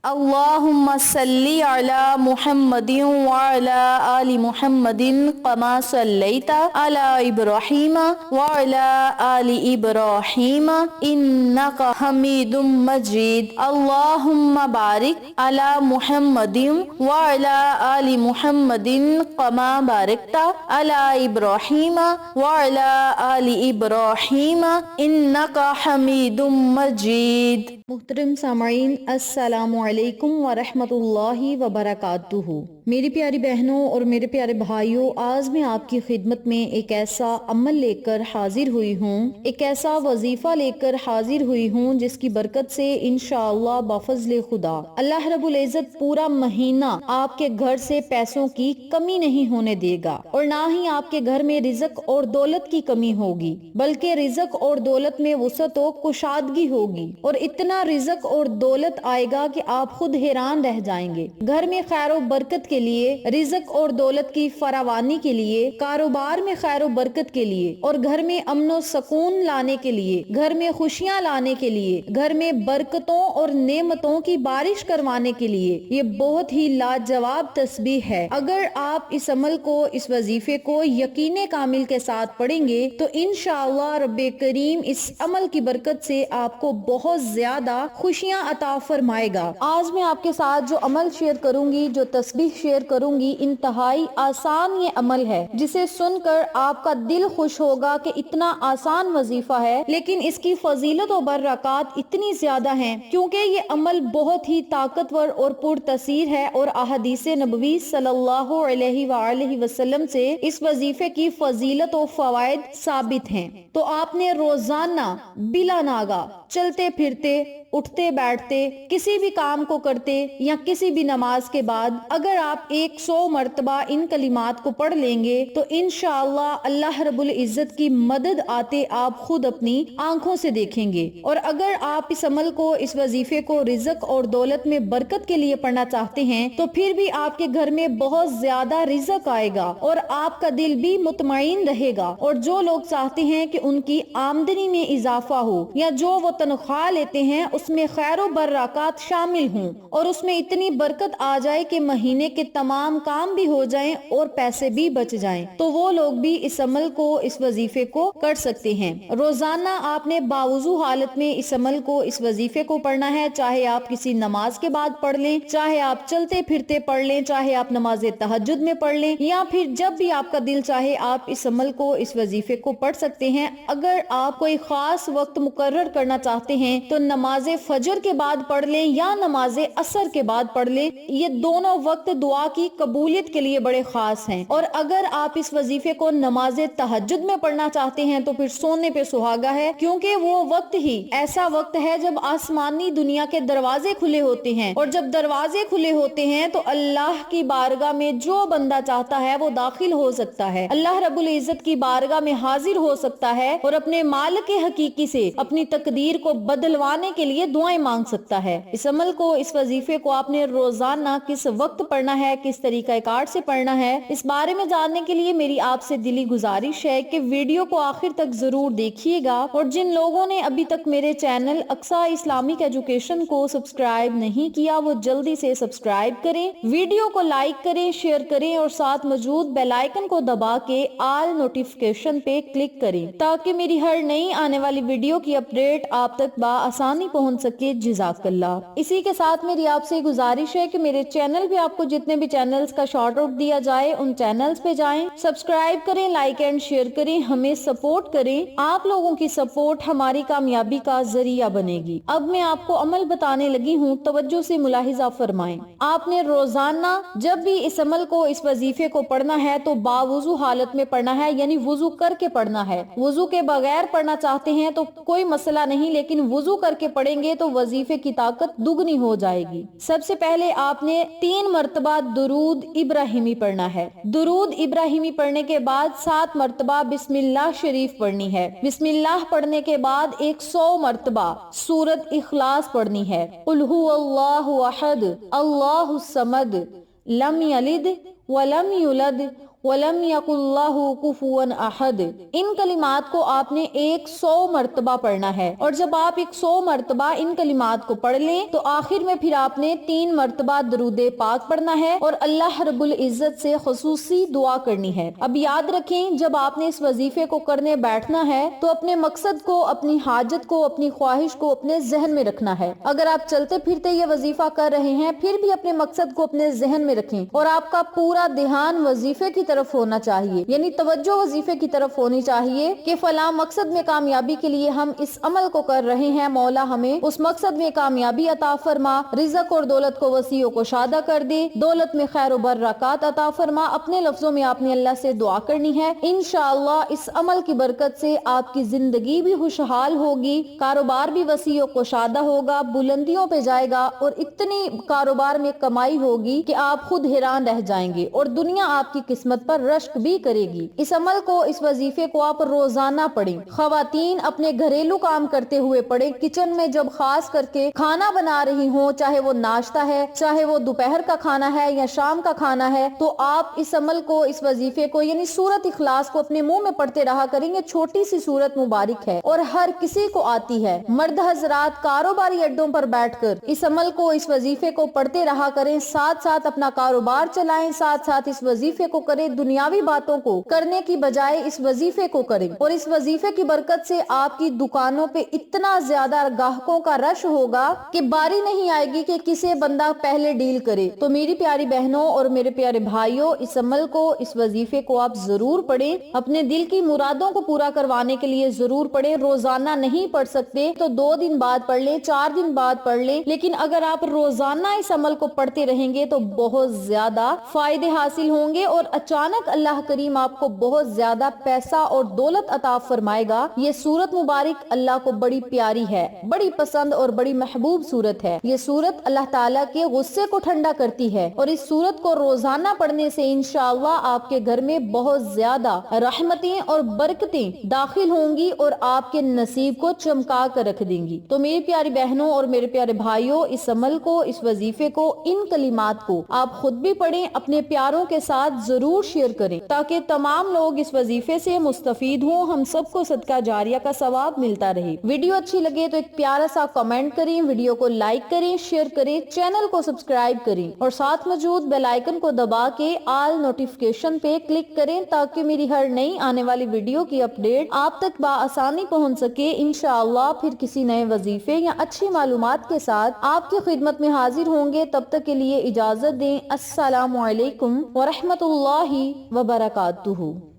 اللہم صلی علی محمد وعلی آل محمد کما صلیت علی ابراہیم وعلی آل ابراہیم انک حمید مجید اللہم بارک علی محمد وعلی آل محمد کما بارکت علی ابراہیم وعلی آل ابراہیم انک حمید مجید۔ محترم سامعین، السلام علیکم ورحمۃ اللہ وبرکاتہ۔ میری پیاری بہنوں اور میرے پیارے بھائیوں، آج میں آپ کی خدمت میں ایک ایسا عمل لے کر حاضر ہوئی ہوں، ایک ایسا وظیفہ لے کر حاضر ہوئی ہوں جس کی برکت سے انشاءاللہ بفضل خدا اللہ رب العزت پورا مہینہ آپ کے گھر سے پیسوں کی کمی نہیں ہونے دے گا، اور نہ ہی آپ کے گھر میں رزق اور دولت کی کمی ہوگی، بلکہ رزق اور دولت میں وسعت و کشادگی ہوگی، اور اتنا رزق اور دولت آئے گا کہ آپ خود حیران رہ جائیں گے۔ گھر میں خیر و برکت کے لیے، رزق اور دولت کی فراوانی کے لیے، کاروبار میں خیر و برکت کے لیے، اور گھر میں امن و سکون لانے کے لیے، گھر میں خوشیاں لانے کے لیے، گھر میں برکتوں اور نعمتوں کی بارش کروانے کے لیے یہ بہت ہی لاجواب تسبیح ہے۔ اگر آپ اس عمل کو، اس وظیفے کو یقین کامل کے ساتھ پڑھیں گے تو انشاءاللہ رب کریم اس عمل کی برکت سے آپ کو بہت زیادہ خوشیاں عطا فرمائے گا۔ آج میں آپ کے ساتھ جو عمل شیئر کروں گی، جو تسبیح شیئر کروں گی، انتہائی آسان یہ عمل ہے، جسے سن کر آپ کا دل خوش ہوگا کہ اتنا آسان وظیفہ ہے، لیکن اس کی فضیلت و برکات اتنی زیادہ ہیں کیونکہ یہ عمل بہت ہی طاقتور اور پر تاثیر ہے، اور احادیث نبوی صلی اللہ علیہ وآلہ وسلم سے اس وظیفے کی فضیلت و فوائد ثابت ہیں۔ تو آپ نے روزانہ بلا ناگا چلتے پھرتے، اٹھتے بیٹھتے، کسی بھی کام کو کرتے یا کسی بھی نماز کے بعد اگر آپ 100 مرتبہ ان کلمات کو پڑھ لیں گے تو انشاءاللہ اللہ رب العزت کی مدد آتے آپ خود اپنی آنکھوں سے دیکھیں گے۔ اور اگر آپ اس عمل کو، اس وظیفے کو رزق اور دولت میں برکت کے لیے پڑھنا چاہتے ہیں تو پھر بھی آپ کے گھر میں بہت زیادہ رزق آئے گا اور آپ کا دل بھی مطمئن رہے گا، اور جو لوگ چاہتے ہیں کہ ان کی آمدنی میں اضافہ ہو یا جو وہ تنخواہ لیتے ہیں اس میں خیر و برکات شامل ہوں اور اس میں اتنی برکت آ جائے کہ مہینے کے تمام کام بھی ہو جائیں اور پیسے بھی بچ جائیں، تو وہ لوگ بھی اس عمل کو، اس وظیفے کو کر سکتے ہیں۔ روزانہ آپ نے باوضو حالت میں اس عمل کو، اس وظیفے کو پڑھنا ہے، چاہے آپ کسی نماز کے بعد پڑھ لیں، چاہے آپ چلتے پھرتے پڑھ لیں، چاہے آپ نماز تہجد میں پڑھ لیں، یا پھر جب بھی آپ کا دل چاہے آپ اس عمل کو، اس وظیفے کو پڑھ سکتے ہیں۔ اگر آپ کوئی خاص وقت مقرر کرنا چاہتے ہیں تو نماز فجر کے بعد پڑھ لیں یا نماز عصر کے بعد پڑھ لیں، یہ دونوں وقت دعا کی قبولیت کے لیے بڑے خاص ہیں۔ اور اگر آپ اس وظیفے کو نماز تہجد میں پڑھنا چاہتے ہیں تو پھر سونے پہ سہاگا ہے، کیونکہ وہ وقت ہی ایسا وقت ہے جب آسمانی دنیا کے دروازے کھلے ہوتے ہیں، اور جب دروازے کھلے ہوتے ہیں تو اللہ کی بارگاہ میں جو بندہ چاہتا ہے وہ داخل ہو سکتا ہے، اللہ رب العزت کی بارگاہ میں حاضر ہو سکتا ہے اور اپنے مالک حقیقی سے اپنی تقدیر کو بدلوانے کے لیے دعائیں مانگ سکتا ہے۔ اس عمل کو، اس وظیفے کو آپ نے روزانہ کس وقت پڑھنا ہے، کس طریقہ کار سے پڑھنا ہے، اس بارے میں جاننے کے لیے میری آپ سے دلی گزارش ہے کہ ویڈیو کو آخر تک ضرور دیکھیے گا، اور جن لوگوں نے ابھی تک میرے چینل اقصیٰ اسلامک ایجوکیشن کو سبسکرائب نہیں کیا وہ جلدی سے سبسکرائب کریں، ویڈیو کو لائک کریں، شیئر کریں، اور ساتھ موجود بیل آئیکن کو دبا کے آل نوٹیفیکیشن پہ کلک کریں تاکہ میری ہر نئی آنے والی ویڈیو کی اپڈیٹ آپ تک بآسانی پہنچ سکے۔ جزاک اللہ۔ اسی کے ساتھ میری آپ سے گزارش ہے کہ میرے چینل پہ آپ کو جتنے بھی چینلز کا شارٹ آؤٹ دیا جائے ان چینلز پہ جائیں، سبسکرائب کریں، لائک اینڈ شیئر کریں، ہمیں سپورٹ کریں۔ آپ لوگوں کی سپورٹ ہماری کامیابی کا ذریعہ بنے گی۔ اب میں آپ کو عمل بتانے لگی ہوں، توجہ سے ملاحظہ فرمائیں۔ آپ نے روزانہ جب بھی اس عمل کو، اس وظیفے کو پڑھنا ہے تو باوضو حالت میں پڑھنا ہے، یعنی وضو کر کے پڑھنا ہے۔ وضو کے بغیر پڑھنا چاہتے ہیں تو کوئی مسئلہ نہیں، لیکن وضو کر کے پڑھیں گے تو وظیفے کی طاقت دگنی ہو جائے گی۔ سب سے پہلے آپ نے 3 مرتبہ درود ابراہیمی پڑھنا ہے۔ درود ابراہیمی پڑھنے کے بعد 7 مرتبہ بسم اللہ شریف پڑھنی ہے۔ بسم اللہ پڑھنے کے بعد 100 مرتبہ سورۃ اخلاص پڑھنی ہے۔ قل هو اللہ احد اللہ الصمد لم یلد ولم یولد وَلَمْ يَكُنْ لَهُ كُفُوًا أَحَدٌ۔ ان کلمات کو آپ نے 100 مرتبہ پڑھنا ہے، اور جب آپ 100 مرتبہ ان کلمات کو پڑھ لیں تو آخر میں پھر آپ نے 3 مرتبہ درود پاک پڑھنا ہے اور اللہ رب العزت سے خصوصی دعا کرنی ہے۔ اب یاد رکھیں، جب آپ نے اس وظیفے کو کرنے بیٹھنا ہے تو اپنے مقصد کو، اپنی حاجت کو، اپنی خواہش کو اپنے ذہن میں رکھنا ہے۔ اگر آپ چلتے پھرتے یہ وظیفہ کر رہے ہیں پھر بھی اپنے مقصد کو اپنے ذہن میں رکھیں، اور آپ کا پورا دھیان وظیفے کی طرف ہونا چاہیے، یعنی توجہ وظیفے کی طرف ہونی چاہیے کہ فلاں مقصد میں کامیابی کے لیے ہم اس عمل کو کر رہے ہیں، مولا ہمیں اس مقصد میں کامیابی عطا فرما، رزق اور دولت کو وسیع و کشادہ کر دے، دولت میں خیر و برکات عطا فرما۔ اپنے لفظوں میں آپ نے اللہ سے دعا کرنی ہے۔ انشاءاللہ اس عمل کی برکت سے آپ کی زندگی بھی خوشحال ہوگی، کاروبار بھی وسیع و کشادہ ہوگا، بلندیوں پہ جائے گا، اور اتنی کاروبار میں کمائی ہوگی کہ آپ خود حیران رہ جائیں گے، اور دنیا آپ کی قسمت پر رشک بھی کرے گی۔ اس عمل کو، اس وظیفے کو آپ روزانہ پڑھیں۔ خواتین اپنے گھریلو کام کرتے ہوئے پڑھیں، کچن میں جب خاص کر کے کھانا بنا رہی ہوں، چاہے وہ ناشتہ ہے، چاہے وہ دوپہر کا کھانا ہے یا شام کا کھانا ہے، تو آپ اس عمل کو، اس وظیفے کو، یعنی سورت اخلاص کو اپنے منہ میں پڑھتے رہا کریں گے۔ چھوٹی سی سورت مبارک ہے اور ہر کسی کو آتی ہے۔ مرد حضرات کاروباری اڈوں پر بیٹھ کر اس عمل کو، اس وظیفے کو پڑھتے رہا کریں، ساتھ ساتھ اپنا کاروبار چلائیں، ساتھ ساتھ اس وظیفے کو کریں، دنیاوی باتوں کو کرنے کی بجائے اس وظیفے کو کریں، اور اس وظیفے کی برکت سے آپ کی دکانوں پہ اتنا زیادہ گاہکوں کا رش ہوگا کہ باری نہیں آئے گی کہ کسے بندہ پہلے ڈیل کرے۔ تو میری پیاری بہنوں اور میرے پیارے بھائیوں، اس عمل کو، اس وظیفے کو آپ ضرور پڑھیں، اپنے دل کی مرادوں کو پورا کروانے کے لیے ضرور پڑھیں۔ روزانہ نہیں پڑھ سکتے تو 2 دن بعد پڑھ لیں، 4 دن بعد پڑھ لیں، لیکن اگر آپ روزانہ اس عمل کو پڑھتے رہیں گے تو بہت زیادہ فائدے حاصل ہوں گے، اور اچانک اللہ کریم آپ کو بہت زیادہ پیسہ اور دولت عطا فرمائے گا۔ یہ سورت مبارک اللہ کو بڑی پیاری ہے، بڑی پسند اور بڑی محبوب سورت ہے۔ یہ سورت اللہ تعالیٰ کے غصے کو ٹھنڈا کرتی ہے، اور اس سورت کو روزانہ پڑھنے سے انشاءاللہ آپ کے گھر میں بہت زیادہ رحمتیں اور برکتیں داخل ہوں گی، اور آپ کے نصیب کو چمکا کر رکھ دیں گی۔ تو میری پیاری بہنوں اور میرے پیارے بھائیوں، اس عمل کو، اس وظیفے کو، ان کلمات کو آپ خود بھی پڑھیں، اپنے پیاروں کے ساتھ ضرور شیئر کریں تاکہ تمام لوگ اس وظیفے سے مستفید ہوں، ہم سب کو صدقہ جاریہ کا ثواب ملتا رہے۔ ویڈیو اچھی لگے تو ایک پیارا سا کمنٹ کریں، ویڈیو کو لائک کریں، شیئر کریں، چینل کو سبسکرائب کریں، اور ساتھ موجود بیل آئیکن کو دبا کے آل نوٹیفیکیشن پہ کلک کریں تاکہ میری ہر نئی آنے والی ویڈیو کی اپڈیٹ آپ تک بآسانی پہنچ سکے۔ انشاءاللہ پھر کسی نئے وظیفے یا اچھی معلومات کے ساتھ آپ کی خدمت میں حاضر ہوں گے، تب تک کے لیے اجازت دیں۔ السلام علیکم ورحمۃ اللہ وبرکاتہ۔